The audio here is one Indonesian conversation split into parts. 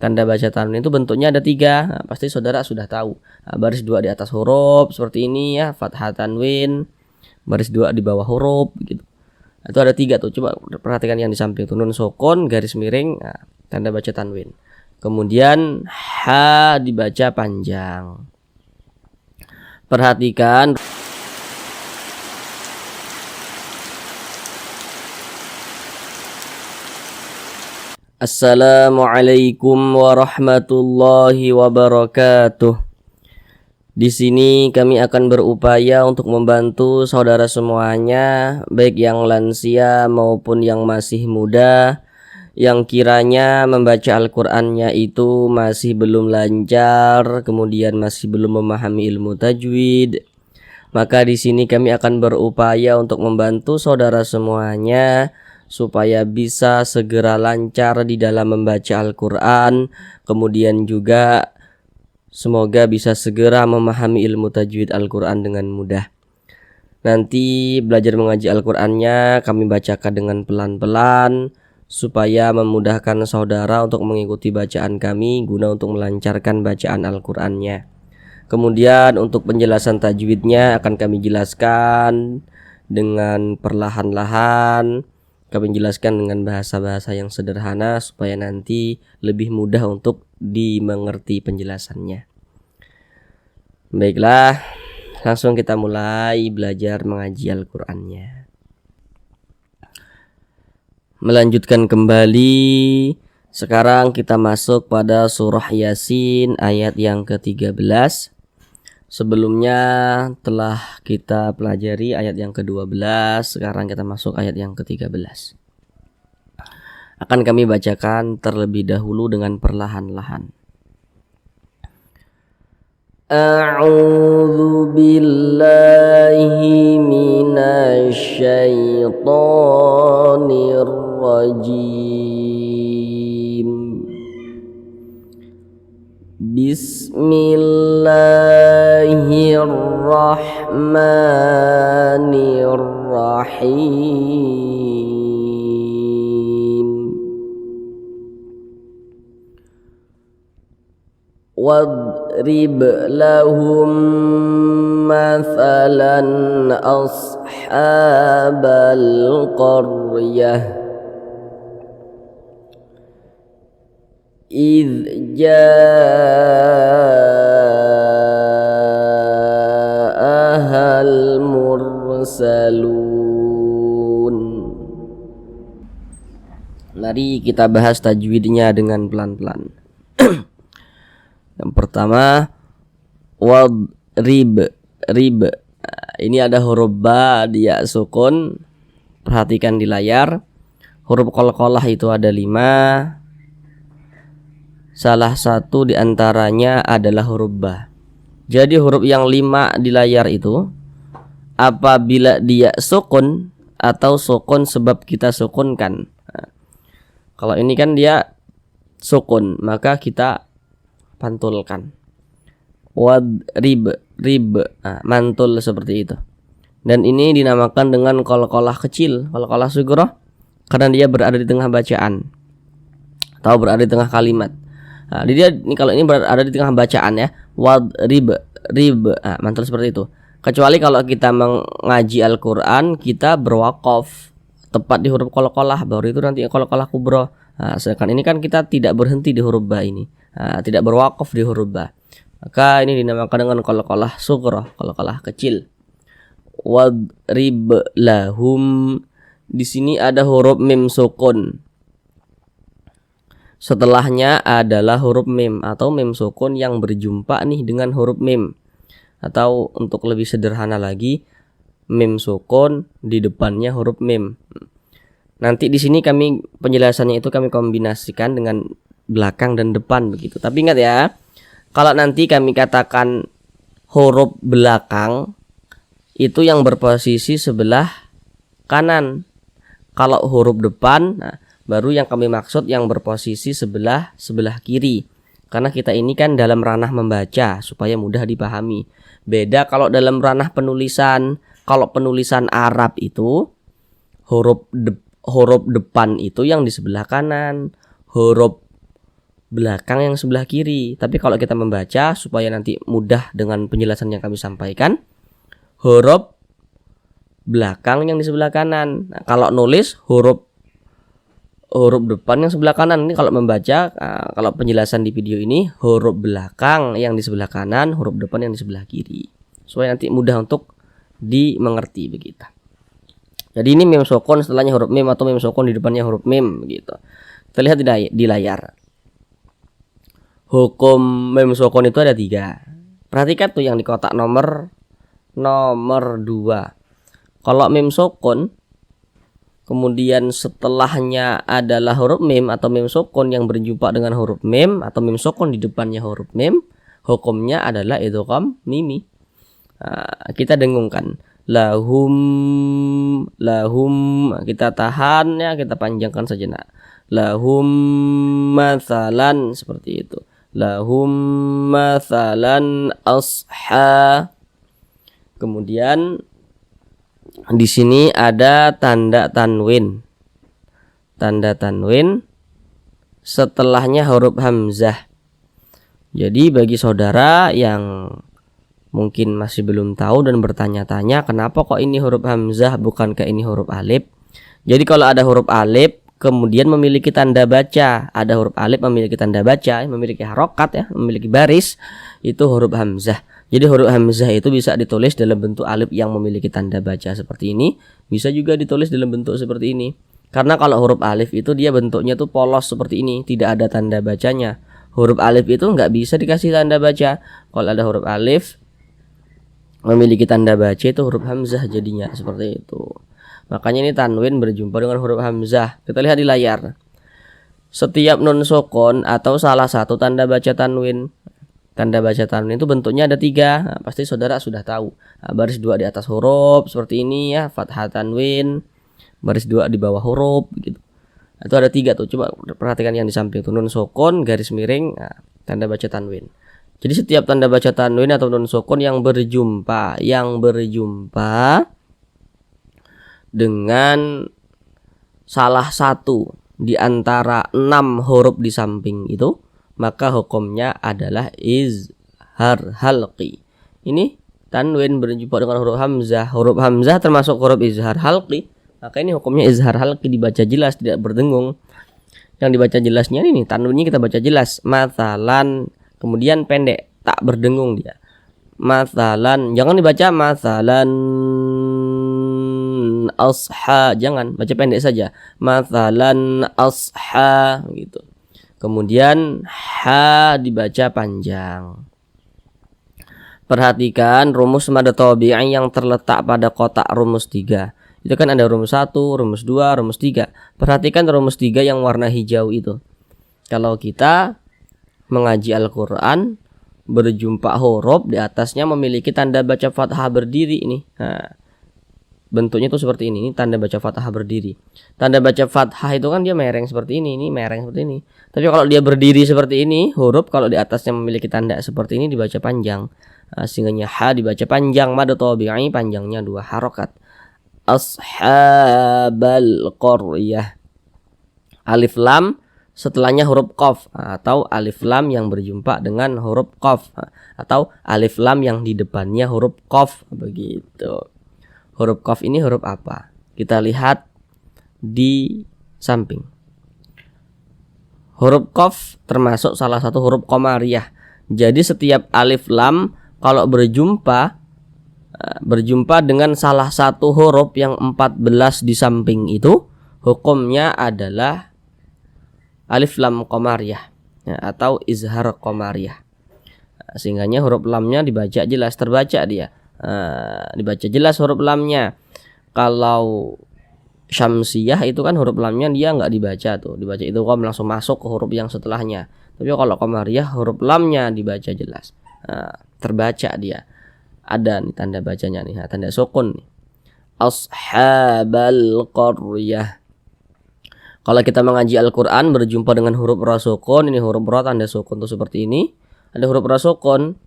Tanda baca tanwin itu bentuknya ada 3. Nah, pasti saudara sudah tahu. Nah, baris 2 di atas huruf seperti ini ya, fathah tanwin. Baris 2 di bawah huruf gitu. Itu ada 3 tuh. Coba perhatikan yang di samping tuh, nun sukun garis miring. Nah, tanda baca tanwin. Kemudian ha dibaca panjang. Perhatikan. Assalamualaikum warahmatullahi wabarakatuh. Di sini kami akan berupaya untuk membantu saudara semuanya, baik yang lansia maupun yang masih muda, yang kiranya membaca Al-Qur'annya itu masih belum lancar, kemudian masih belum memahami ilmu tajwid. Maka di sini kami akan berupaya untuk membantu saudara semuanya supaya bisa segera lancar di dalam membaca Al-Qur'an, kemudian juga semoga bisa segera memahami ilmu tajwid Al-Qur'an dengan mudah. Nanti belajar mengaji Al-Qur'annya kami bacakan dengan pelan-pelan supaya memudahkan saudara untuk mengikuti bacaan kami guna untuk melancarkan bacaan Al-Qur'annya. Kemudian untuk penjelasan tajwidnya akan kami jelaskan dengan perlahan-lahan. Kami jelaskan dengan bahasa-bahasa yang sederhana supaya nanti lebih mudah untuk dimengerti penjelasannya. Baiklah, langsung kita mulai belajar mengaji Al-Qur'annya. Melanjutkan kembali, sekarang kita masuk pada surah Yasin ayat yang ke-13. Sebelumnya telah kita pelajari ayat yang ke-12, sekarang kita masuk ayat yang ke-13. Akan kami bacakan terlebih dahulu dengan perlahan-lahan. A'udzu billahi minasy syaithanir rajim. Bismillahirrahmanirrahim. Wadrib lahum mathalan ashabal qaryah إذ جاءها المرسلون. Mari kita bahas tajwidnya dengan pelan-pelan. Yang pertama, wadrib, rib. Ini ada huruf ba, dia sukun. Perhatikan di layar. Huruf qalqalah itu ada 5. Salah satu di antaranya adalah huruf ba. Jadi huruf yang 5 di layar itu apabila dia sukun atau sukun sebab kita sukunkan. Nah, kalau ini kan dia sukun, maka kita pantulkan. Wadrib, rib, mantul seperti itu. Dan ini dinamakan dengan qalqalah kecil, qalqalah sughra, karena dia berada di tengah bacaan atau berada di tengah kalimat. Nah, dia ini kalau ini berada di tengah bacaan ya, wadrib, rib, mantul seperti itu. Kecuali kalau kita mengaji Al-Qur'an, kita berwaqaf tepat di huruf qalqalah, baru itu nanti qalqalah kubra. Nah, sedangkan ini kan kita tidak berhenti di huruf ba ini. Tidak berwaqaf di huruf ba. Maka ini dinamakan dengan qalqalah sughra, qalqalah kecil. Wadrib lahum. Di sini ada huruf mim sukun. Setelahnya adalah huruf mim atau mim sukun yang berjumpa nih dengan huruf mim. Atau untuk lebih sederhana lagi, mim sukun di depannya huruf mim. Nanti di sini kami penjelasannya itu kami kombinasikan dengan belakang dan depan begitu. Tapi ingat ya, kalau nanti kami katakan huruf belakang itu yang berposisi sebelah kanan. Kalau huruf depan, baru yang kami maksud yang berposisi sebelah kiri. Karena kita ini kan dalam ranah membaca supaya mudah dipahami. Beda kalau dalam ranah penulisan. Kalau penulisan Arab itu huruf depan itu yang di sebelah kanan. Huruf belakang yang sebelah kiri. Tapi kalau kita membaca supaya nanti mudah dengan penjelasan yang kami sampaikan, huruf belakang yang di sebelah kanan. Nah, kalau nulis huruf depan yang sebelah kanan. Ini kalau membaca, kalau penjelasan di video ini huruf belakang yang di sebelah kanan, huruf depan yang di sebelah kiri. Supaya nanti mudah untuk dimengerti begitu. Jadi ini mim sukun, setelahnya huruf mim, atau mim sukun di depannya huruf mim begitu. Kita lihat di layar. Hukum mim sukun itu ada 3. Perhatikan tuh yang di kotak nomor 2. Kalau mim sukun kemudian setelahnya adalah huruf mim atau mim sukun yang berjumpa dengan huruf mim, atau mim sukun di depannya huruf mim, hukumnya adalah idgham mimi. Kita dengungkan lahum, kita tahan ya, kita panjangkan sejenak. Lahum mathalan, seperti itu. Lahum mathalan asha. Kemudian di sini ada tanda tanwin. Tanda tanwin setelahnya huruf hamzah. Jadi bagi saudara yang mungkin masih belum tahu dan bertanya-tanya kenapa kok ini huruf hamzah bukankah ini huruf alif? Jadi kalau ada huruf alif kemudian memiliki tanda baca, ada huruf alif memiliki tanda baca, memiliki harokat ya, memiliki baris, itu huruf hamzah. Jadi huruf hamzah itu bisa ditulis dalam bentuk alif yang memiliki tanda baca seperti ini, bisa juga ditulis dalam bentuk seperti ini. Karena kalau huruf alif itu dia bentuknya tuh polos seperti ini, tidak ada tanda bacanya. Huruf alif itu nggak bisa dikasih tanda baca. Kalau ada huruf alif memiliki tanda baca itu huruf hamzah jadinya seperti itu. Makanya ini tanwin berjumpa dengan huruf hamzah. Kita lihat di layar. Setiap nun sukun atau salah satu tanda baca tanwin. Tanda baca tanwin itu bentuknya ada 3. Nah, pasti saudara sudah tahu. Nah, baris 2 di atas huruf seperti ini ya, fathah tanwin. Baris 2 di bawah huruf gitu. Itu ada 3 tuh. Coba perhatikan yang di samping tuh, nun sukun garis miring, nah, tanda baca tanwin. Jadi setiap tanda baca tanwin atau nun sukun yang berjumpa dengan salah satu di antara 6 huruf di samping itu, maka hukumnya adalah izhar halqi. Ini tanwin berjumpa dengan huruf hamzah. Huruf hamzah termasuk huruf izhar halqi. Maka ini hukumnya izhar halqi, dibaca jelas, tidak berdengung. Yang dibaca jelasnya ini tanwinnya kita baca jelas. Mathalan, kemudian pendek, tak berdengung dia. Mathalan, jangan dibaca mathalan asha, jangan, baca pendek saja. Mathalan asha gitu. Kemudian ha dibaca panjang. Perhatikan rumus mad tabi'i yang terletak pada kotak rumus 3. Itu kan ada rumus 1, rumus 2, rumus 3. Perhatikan rumus 3 yang warna hijau itu. Kalau kita mengaji Al-Quran, berjumpa huruf di atasnya memiliki tanda baca fathah berdiri ini. Nah, bentuknya itu seperti ini tanda baca fathah berdiri. Tanda baca fathah itu kan dia mereng seperti ini mereng seperti ini. Tapi kalau dia berdiri seperti ini, huruf kalau di atasnya memiliki tanda seperti ini dibaca panjang. Sehingga ha dibaca panjang, mad tabi'i panjangnya 2 harokat. Ashabal qaryah. Alif lam setelahnya huruf qaf, atau alif lam yang berjumpa dengan huruf qaf, atau alif lam yang di depannya huruf qaf begitu. Huruf qaf ini huruf apa? Kita lihat di samping. Huruf qaf termasuk salah satu huruf qamariyah. Jadi setiap alif lam kalau berjumpa dengan salah satu huruf yang 14 di samping itu, hukumnya adalah alif lam qamariyah ya, atau izhar qamariyah. Sehingganya huruf lamnya dibaca jelas, terbaca dia. Dibaca jelas huruf lamnya. Kalau syamsiyah itu kan huruf lamnya dia nggak dibaca tuh, dibaca itu kom langsung masuk ke huruf yang setelahnya. Tapi kalau qamariyah huruf lamnya dibaca jelas, terbaca dia. Ada nih tanda bacanya nih, tanda sukun nih. Ashabal qaryah. Kalau kita mengaji Al-Quran berjumpa dengan huruf ra sukun, ini huruf ra tanda sukun tuh seperti ini. Ada huruf ra sukun.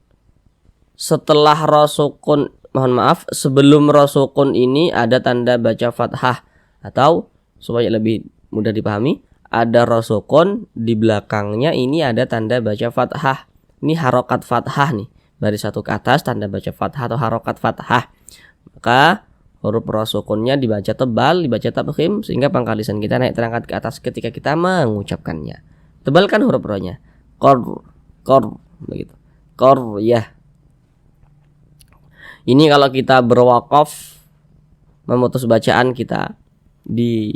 Setelah ra sukun, mohon maaf, sebelum ra sukun ini ada tanda baca fathah, atau supaya lebih mudah dipahami, ada ro sukun, di belakangnya ini ada tanda baca fathah. Ini harokat fathah nih. Baris satu ke atas tanda baca fathah atau harokat fathah. Maka huruf ro sukunnya dibaca tebal, dibaca tabkhim sehingga pangkal lisan kita naik terangkat ke atas ketika kita mengucapkannya. Tebalkan huruf ro-nya. Kor begitu. Ya. Ini kalau kita berwakaf memutus bacaan kita di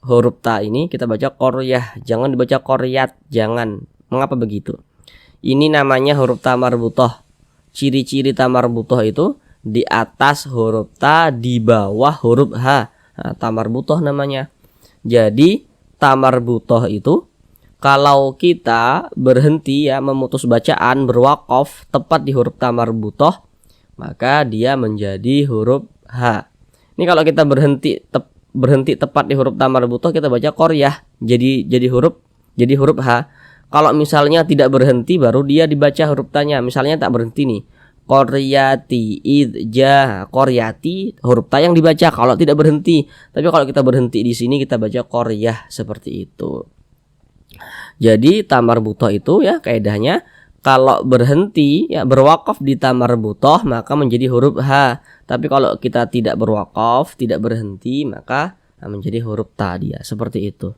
huruf ta ini kita baca qaryah, jangan dibaca qaryat, jangan. Mengapa begitu? Ini namanya huruf ta marbutah. Ciri-ciri ta marbutah itu di atas huruf ta, di bawah huruf ha. Nah, ta marbutah namanya. Jadi ta marbutah itu kalau kita berhenti ya memutus bacaan berwakaf tepat di huruf ta marbutah, maka dia menjadi huruf ha. Ini kalau kita berhenti tepat di huruf ta marbutah kita baca qaryah, jadi huruf ha. Kalau misalnya tidak berhenti baru dia dibaca huruf tanya. Misalnya tak berhenti nih. Qaryati idja, qaryati huruf ta yang dibaca kalau tidak berhenti. Tapi kalau kita berhenti di sini kita baca qaryah seperti itu. Jadi ta marbutah itu ya kaidahnya kalau berhenti ya berwakaf di ta marbutah maka menjadi huruf ha. Tapi kalau kita tidak berwakaf, tidak berhenti maka menjadi huruf ta dia. Seperti itu.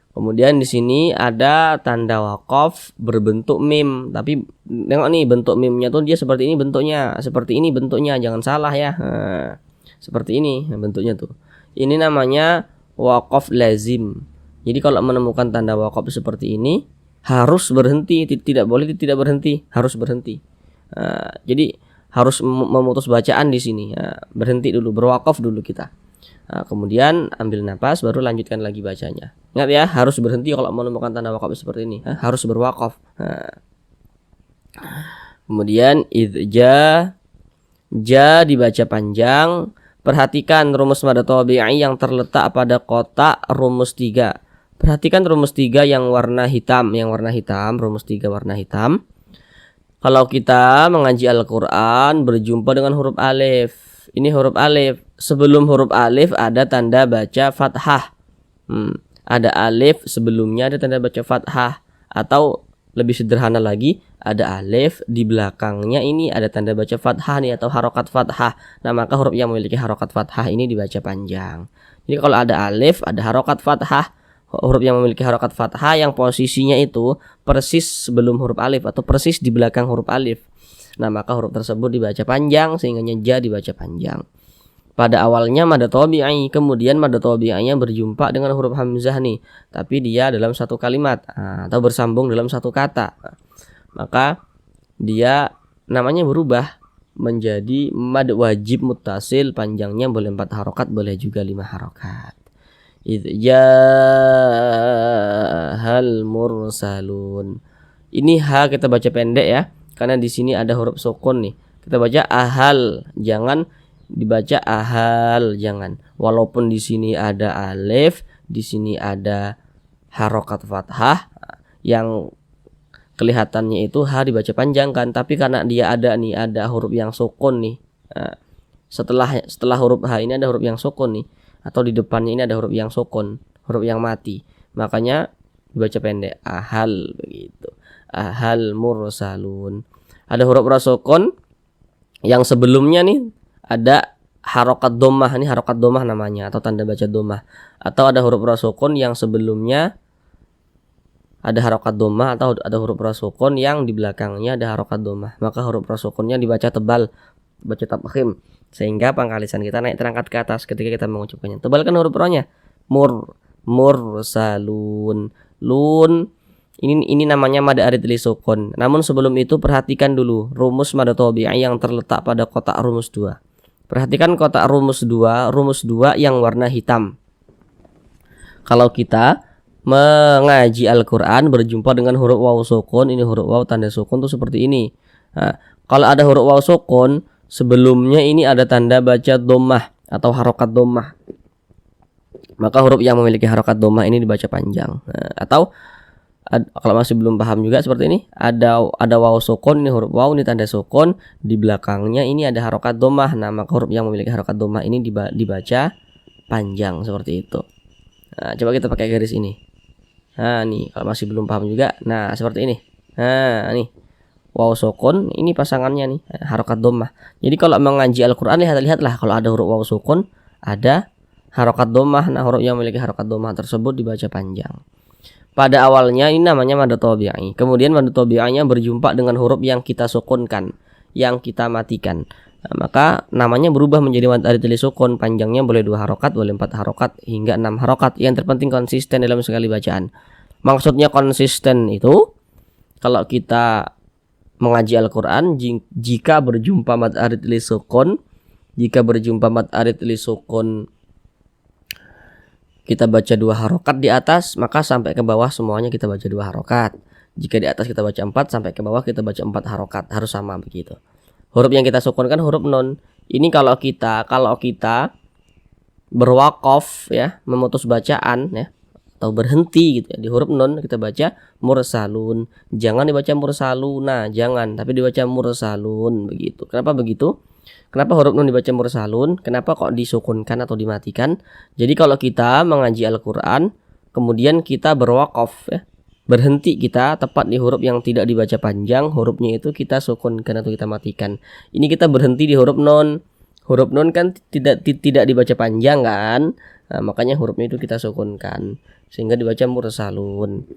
Kemudian di sini ada tanda wakaf berbentuk mim. Tapi tengok nih bentuk mimnya tuh dia seperti ini bentuknya. Seperti ini bentuknya, jangan salah ya. Nah, seperti ini bentuknya tuh. Ini namanya wakaf lazim. Jadi kalau menemukan tanda wakaf seperti ini harus berhenti, tidak boleh tidak berhenti, harus berhenti. Jadi harus memutus bacaan di sini. Berhenti dulu, berwakaf dulu kita. Kemudian ambil napas baru lanjutkan lagi bacanya. Ingat ya, harus berhenti kalau menemukan tanda wakaf seperti ini. Harus berwakaf. Kemudian idja, ja dibaca panjang. Perhatikan rumus mad tabi'i yang terletak pada kotak rumus 3. Perhatikan rumus 3 yang warna hitam, rumus 3 warna hitam. Kalau kita mengaji Al-Qur'an berjumpa dengan huruf alif. Ini huruf alif. Sebelum huruf alif ada tanda baca fathah. Ada alif, sebelumnya ada tanda baca fathah. Atau lebih sederhana lagi, ada alif, di belakangnya ini ada tanda baca fathah nih atau harokat fathah. Nah maka huruf yang memiliki harokat fathah ini dibaca panjang. Jadi kalau ada alif, ada harokat fathah, huruf yang memiliki harokat fathah yang posisinya itu persis sebelum huruf alif atau persis di belakang huruf alif. Nah maka huruf tersebut dibaca panjang sehingga ja dibaca panjang. Pada awalnya mad tabi'i, kemudian mad tabi'inya berjumpa dengan huruf hamzah nih, tapi dia dalam satu kalimat atau bersambung dalam satu kata. Maka dia namanya berubah menjadi mad wajib muttasil, panjangnya boleh 4 harokat, boleh juga 5 harokat. Idzahal mursalun. Ini ha kita baca pendek ya, karena di sini ada huruf sukun nih. Kita baca ahal, jangan dibaca ahal, jangan. Walaupun di sini ada alif, di sini ada harokat fathah yang kelihatannya itu ha dibaca panjang kan, tapi karena dia ada huruf yang sukun nih. Setelah huruf ha ini ada huruf yang sukun nih, atau di depannya ini ada huruf yang sukun, huruf yang mati. Makanya dibaca pendek ahal begitu. Ahal mursalun. Ada huruf rasukun yang sebelumnya nih ada harokat dhammah, ini harokat dhammah namanya atau tanda baca dhammah. Atau ada huruf rasukun yang sebelumnya ada harokat dhammah atau ada huruf rasukun yang di belakangnya ada harokat dhammah. Maka huruf rasukunnya dibaca tebal, baca tabkhim sehingga pangkal lisan kita naik terangkat ke atas ketika kita mengucapkannya. Tebalkan huruf ro-nya. Mursalun. Lun ini namanya mad arid li sukun. Namun sebelum itu perhatikan dulu rumus mad tabi'i yang terletak pada kotak rumus 2. Perhatikan kotak rumus 2 yang warna hitam. Kalau kita mengaji Al-Qur'an berjumpa dengan huruf waw sukun, ini huruf waw tanda sukun tuh seperti ini. Nah, kalau ada huruf waw sukun, sebelumnya ini ada tanda baca dhammah atau harokat dhammah. Maka huruf yang memiliki harokat dhammah ini dibaca panjang. Nah, atau kalau masih belum paham juga seperti ini, ada waw sukun, ini huruf waw, ini tanda sukun, di belakangnya ini ada harokat dhammah. Nah, maka huruf yang memiliki harokat dhammah ini dibaca panjang seperti itu. Nah, coba kita pakai garis ini. Nah, nih kalau masih belum paham juga. Nah, seperti ini. Nah, nih. Waw sukun ini pasangannya nih, harokat dhammah. Jadi kalau mengaji Al-Qur'an lihatlah kalau ada huruf waw sukun, ada harokat dhammah. Nah, huruf yang memiliki harokat dhammah tersebut dibaca panjang. Pada awalnya ini namanya mad tabi'i. Kemudian mad tabi'inya berjumpa dengan huruf yang kita sukunkan, yang kita matikan. Nah, maka namanya berubah menjadi mad arid li sukun. Panjangnya boleh 2 harokat, boleh 4 harokat, hingga 6 harokat. Yang terpenting konsisten dalam sekali bacaan. Maksudnya konsisten itu kalau kita mengaji Al-Quran, jika berjumpa mad arid li sukun, kita baca 2 harokat di atas, maka sampai ke bawah semuanya kita baca 2 harokat. Jika di atas kita baca 4, sampai ke bawah kita baca 4 harokat, harus sama begitu. Huruf yang kita sukunkan huruf nun. Ini kalau kita berwakaf ya, memutus bacaan ya, atau berhenti gitu ya, di huruf nun kita baca mursalun. Jangan dibaca mursaluna, jangan, tapi dibaca mursalun begitu. Kenapa begitu? Kenapa huruf nun dibaca mursalun? Kenapa kok disukunkan atau dimatikan? Jadi kalau kita mengaji Al-Qur'an, kemudian kita berwakaf ya, berhenti kita tepat di huruf yang tidak dibaca panjang, hurufnya itu kita sukunkan atau kita matikan. Ini kita berhenti di huruf nun. Huruf nun kan tidak dibaca panjang kan? Nah, makanya hurufnya itu kita sukunkan sehingga dibaca mursalun.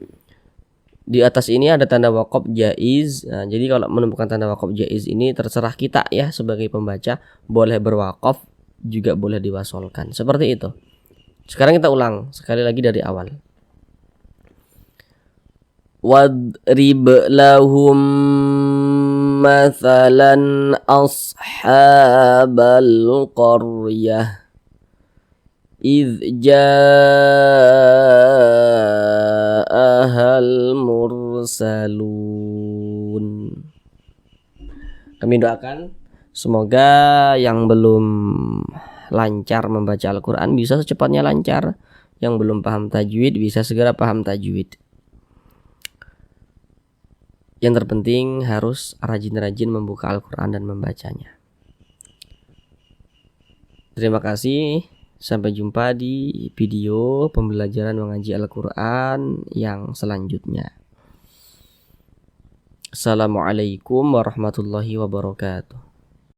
Di atas ini ada tanda waqaf jaiz. Nah, jadi kalau menemukan tanda waqaf jaiz ini terserah kita ya sebagai pembaca, boleh berwaqaf juga boleh diwasolkan. Seperti itu. Sekarang kita ulang sekali lagi dari awal. Wadrib lahum mathalan ashabal qaryah إذ جاءها المرسلون. Kami doakan semoga yang belum lancar membaca Al-Quran bisa secepatnya lancar. Yang belum paham tajwid bisa segera paham tajwid. Yang terpenting harus rajin-rajin membuka Al-Quran dan membacanya. Terima kasih. Sampai jumpa di video pembelajaran mengaji Al-Quran yang selanjutnya. Assalamualaikum warahmatullahi wabarakatuh.